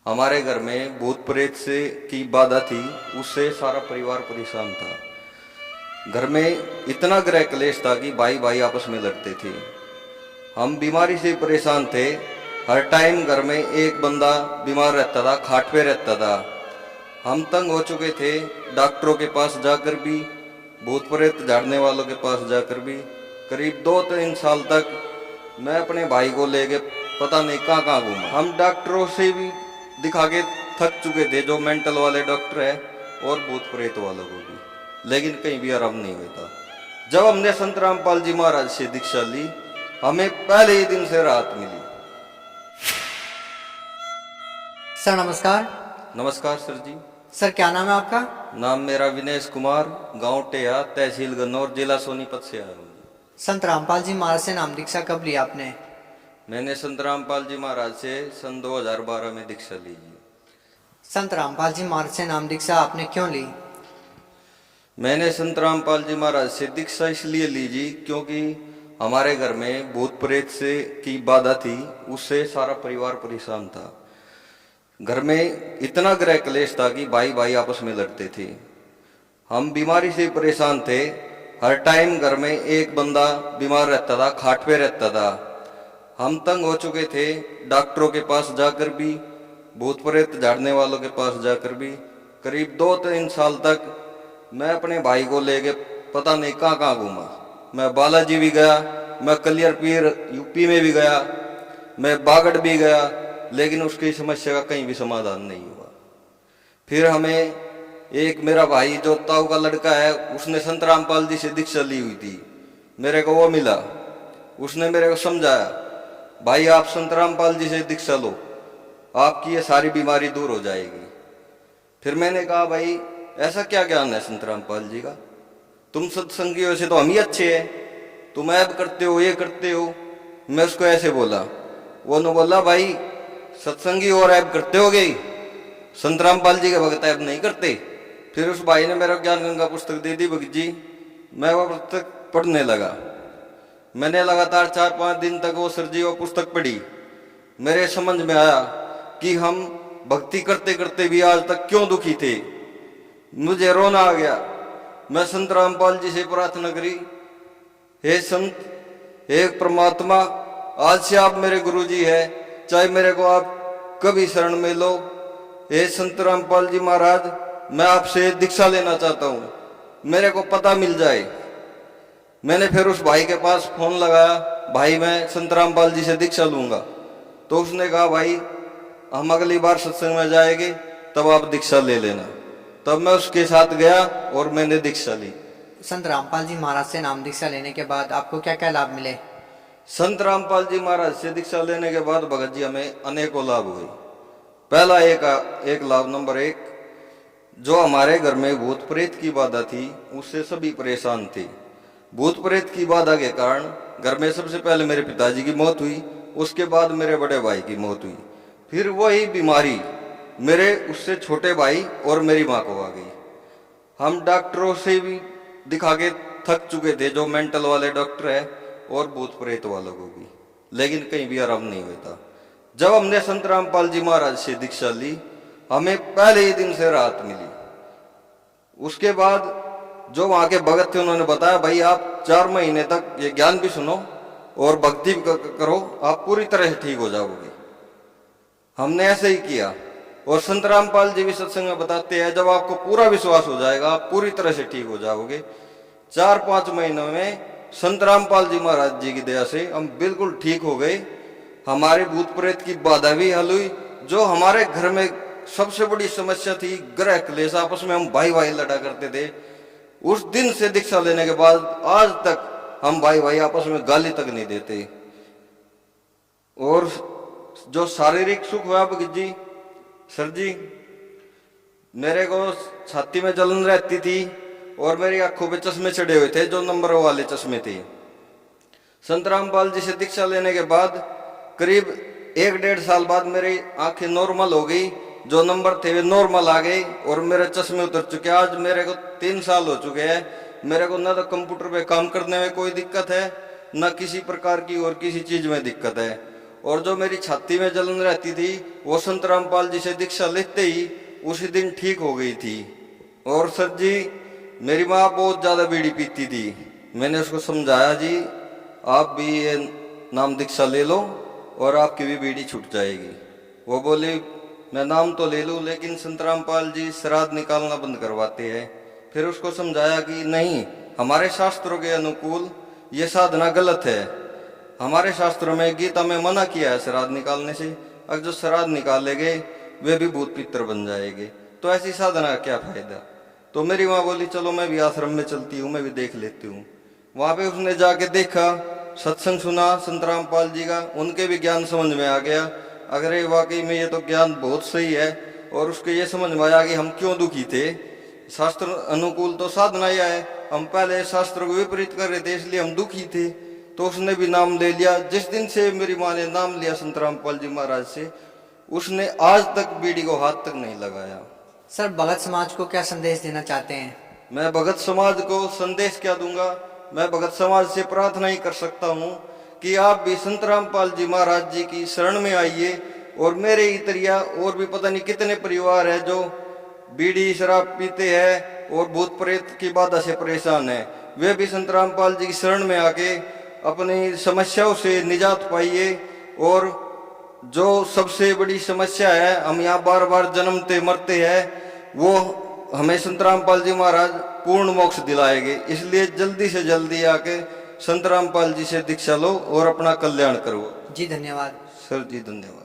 हमारे घर में भूत प्रेत से की बाधा थी, उससे सारा परिवार परेशान था। घर में इतना गृह क्लेश था कि भाई भाई आपस में लड़ते थे। हम बीमारी से परेशान थे। हर टाइम घर में एक बंदा बीमार रहता था, खाट पे रहता था। हम तंग हो चुके थे, डॉक्टरों के पास जाकर भी, भूत प्रेत झाड़ने वालों के पास जाकर भी। करीब 2-3 साल तक मैं अपने भाई को लेके पता नहीं कहाँ कहाँ घूमा। हम डॉक्टरों से भी दिखा के थक चुके थे, जो मेंटल वाले डॉक्टर है और भूत प्रेत वालों को भी, लेकिन कहीं भी आराम नहीं होता। जब हमने संत रामपाल जी महाराज से दीक्षा ली, हमें पहले ही दिन से राहत मिली। सर नमस्कार। नमस्कार सर जी। सर क्या नाम है आपका? नाम मेरा विनेश कुमार, गांव टेहा, तहसील गन्नौर, जिला सोनीपत से आया हूँ। संत रामपाल जी महाराज से नाम दीक्षा कब ली आपने? मैंने संत रामपाल जी महाराज से सन 2012 में दीक्षा ली जी। संत रामपाल जी महाराज से नाम दीक्षा आपने क्यों ली? मैंने संत रामपाल जी महाराज से दीक्षा इसलिए ली जी, क्योंकि हमारे घर में भूत प्रेत से की बाधा थी, उससे सारा परिवार परेशान था। घर में इतना गृह क्लेश था कि भाई भाई आपस में लड़ते थे। हम बीमारी से परेशान थे। हर टाइम घर में एक बंदा बीमार रहता था, खाट पे रहता था। हम तंग हो चुके थे, डॉक्टरों के पास जाकर भी, भूत प्रेत झाड़ने वालों के पास जाकर भी। करीब 2-3 साल तक मैं अपने भाई को लेके पता नहीं कहाँ कहाँ घूमा। मैं बालाजी भी गया, मैं कलियर पीर यूपी में भी गया, मैं बागड़ भी गया, लेकिन उसकी समस्या का कहीं भी समाधान नहीं हुआ। फिर हमें एक मेरा भाई जो ताऊ का लड़का है, उसने संत रामपाल जी से दीक्षा ली हुई थी, मेरे को वो मिला। उसने मेरे को समझाया, भाई आप संत रामपाल जी से दीक्षा लो, आपकी ये सारी बीमारी दूर हो जाएगी। फिर मैंने कहा, भाई ऐसा क्या ज्ञान है संत रामपाल जी का? तुम सत्संगियों से तो हम ही अच्छे हैं, तुम ऐब करते हो, ये करते हो। मैं उसको ऐसे बोला। वो ने बोला, भाई सत्संगी और ऐब करते हो गई, संत रामपाल जी के भगत ऐब नहीं करते। फिर उस भाई ने मेरा ज्ञान गंगा पुस्तक दे दी भगत जी। मैं वो पुस्तक पढ़ने लगा। मैंने लगातार 4-5 दिन तक वो सर जी वो पुस्तक पढ़ी। मेरे समझ में आया कि हम भक्ति करते करते भी आज तक क्यों दुखी थे। मुझे रोना आ गया। मैं संत रामपाल जी से प्रार्थना करी, हे संत, हे परमात्मा, आज से आप मेरे गुरु जी है, चाहे मेरे को आप कभी शरण में लो। हे संत रामपाल जी महाराज, मैं आपसे दीक्षा लेना चाहता हूँ, मेरे को पता मिल जाए। मैंने फिर उस भाई के पास फोन लगाया, भाई मैं संत रामपाल जी से दीक्षा लूंगा। तो उसने कहा, भाई हम अगली बार सत्संग में जाएंगे, तब आप दीक्षा ले लेना। तब मैं उसके साथ गया और मैंने दीक्षा ली। संत रामपाल जी महाराज से नाम दीक्षा लेने के बाद आपको क्या क्या लाभ मिले? संत रामपाल जी महाराज से दीक्षा लेने के बाद भगत जी हमें अनेकों लाभ हुए। पहला एक लाभ नंबर 1, जो हमारे घर में भूत प्रेत की बाधा थी, उससे सभी परेशान थे। भूत प्रेत की बाधा के कारण घर में सबसे पहले मेरे पिताजी की मौत हुई, उसके बाद मेरे बड़े भाई की मौत हुई। फिर वही बीमारी मेरे उससे छोटे भाई और मेरी माँ को आ गई। हम डॉक्टरों से भी दिखा के थक चुके थे, जो मेंटल वाले डॉक्टर है और भूत प्रेत वालों को भी, लेकिन कहीं भी आराम नहीं होता। जब हमने संत रामपाल जी महाराज से दीक्षा ली, हमें पहले ही दिन से राहत मिली। उसके बाद जो वहां के भगत थे, उन्होंने बताया, भाई आप 4 महीने तक ये ज्ञान भी सुनो और भक्ति भी करो, आप पूरी तरह से ठीक हो जाओगे। हमने ऐसे ही किया। और संत रामपाल जी भी सत्संग में बताते हैं, जब आपको पूरा विश्वास हो जाएगा, आप पूरी तरह से ठीक हो जाओगे। 4-5 महीनों में संत रामपाल जी महाराज जी की दया से हम बिल्कुल ठीक हो गए। हमारे भूत प्रेत की बाधा भी हल हुई। जो हमारे घर में सबसे बड़ी समस्या थी, ग्रह क्लेश, आपस में हम भाई भाई लड़ा करते थे, उस दिन से दीक्षा लेने के बाद आज तक हम भाई भाई आपस में गाली तक नहीं देते। और जो शारीरिक सुख हुआ भगत जी, सर जी, मेरे को छाती में जलन रहती थी और मेरी आंखों पे चश्मे चढ़े हुए थे, जो नंबर वाले चश्मे थे। संत रामपाल जी से दीक्षा लेने के बाद करीब 1-1.5 साल बाद मेरी आंखें नॉर्मल हो गई, जो नंबर थे वे नॉर्मल आ गए और मेरे चश्मे उतर चुके। आज मेरे को 3 साल हो चुके हैं। मेरे को न तो कंप्यूटर पे काम करने में कोई दिक्कत है, न किसी प्रकार की और किसी चीज में दिक्कत है। और जो मेरी छाती में जलन रहती थी वो संत रामपाल जी से दीक्षा लेते ही उसी दिन ठीक हो गई थी। और सर जी, मेरी माँ बहुत ज्यादा बीड़ी पीती थी। मैंने उसको समझाया, जी आप भी ये नाम दीक्षा ले लो और आपकी भी बीड़ी छूट जाएगी। वो बोली, मैं नाम तो ले लूं लेकिन संत रामपाल जी श्राद्ध निकालना बंद करवाते हैं। फिर उसको समझाया कि नहीं, हमारे शास्त्रों के अनुकूल ये साधना गलत है। हमारे शास्त्रों में, गीता में मना किया है श्राद्ध निकालने से। अगर जो श्राद्ध निकालेंगे वे भी भूत पितर बन जाएंगे, तो ऐसी साधना का क्या फायदा। तो मेरी माँ बोली, चलो मैं भी आश्रम में चलती हूँ, मैं भी देख लेती हूँ। वहां पे उसने जाके देखा, सत्संग सुना संत रामपाल जी का, उनके भी ज्ञान समझ में आ गया। अगर ये वाकई में ये तो ज्ञान बहुत सही है। और उसको ये समझ में आया कि हम क्यों दुखी थे। शास्त्र अनुकूल तो साधना यह है, हम पहले शास्त्र को विपरीत कर रहे थे इसलिए हम दुखी थे। तो उसने भी नाम ले लिया। जिस दिन से मेरी माँ ने नाम लिया संत रामपाल जी महाराज से, उसने आज तक बीड़ी को हाथ तक नहीं लगाया। सर, भगत समाज को क्या संदेश देना चाहते हैं? मैं भगत समाज को संदेश क्या दूंगा, मैं भगत समाज से प्रार्थना ही कर सकता हूँ कि आप भी संत रामपाल जी महाराज जी की शरण में आइए। और मेरे इतरिया और भी पता नहीं कितने परिवार है जो बीड़ी शराब पीते हैं और भूत प्रेत की बाधा से परेशान है, वे भी संत रामपाल जी की शरण में आके अपनी समस्याओं से निजात पाइए। और जो सबसे बड़ी समस्या है, हम यहाँ बार बार जन्मते मरते हैं, वो हमें संत रामपाल जी महाराज पूर्ण मोक्ष दिलाएंगे। इसलिए जल्दी से जल्दी आके संत रामपाल जी से दीक्षा लो और अपना कल्याण करो। जी धन्यवाद। सर जी धन्यवाद।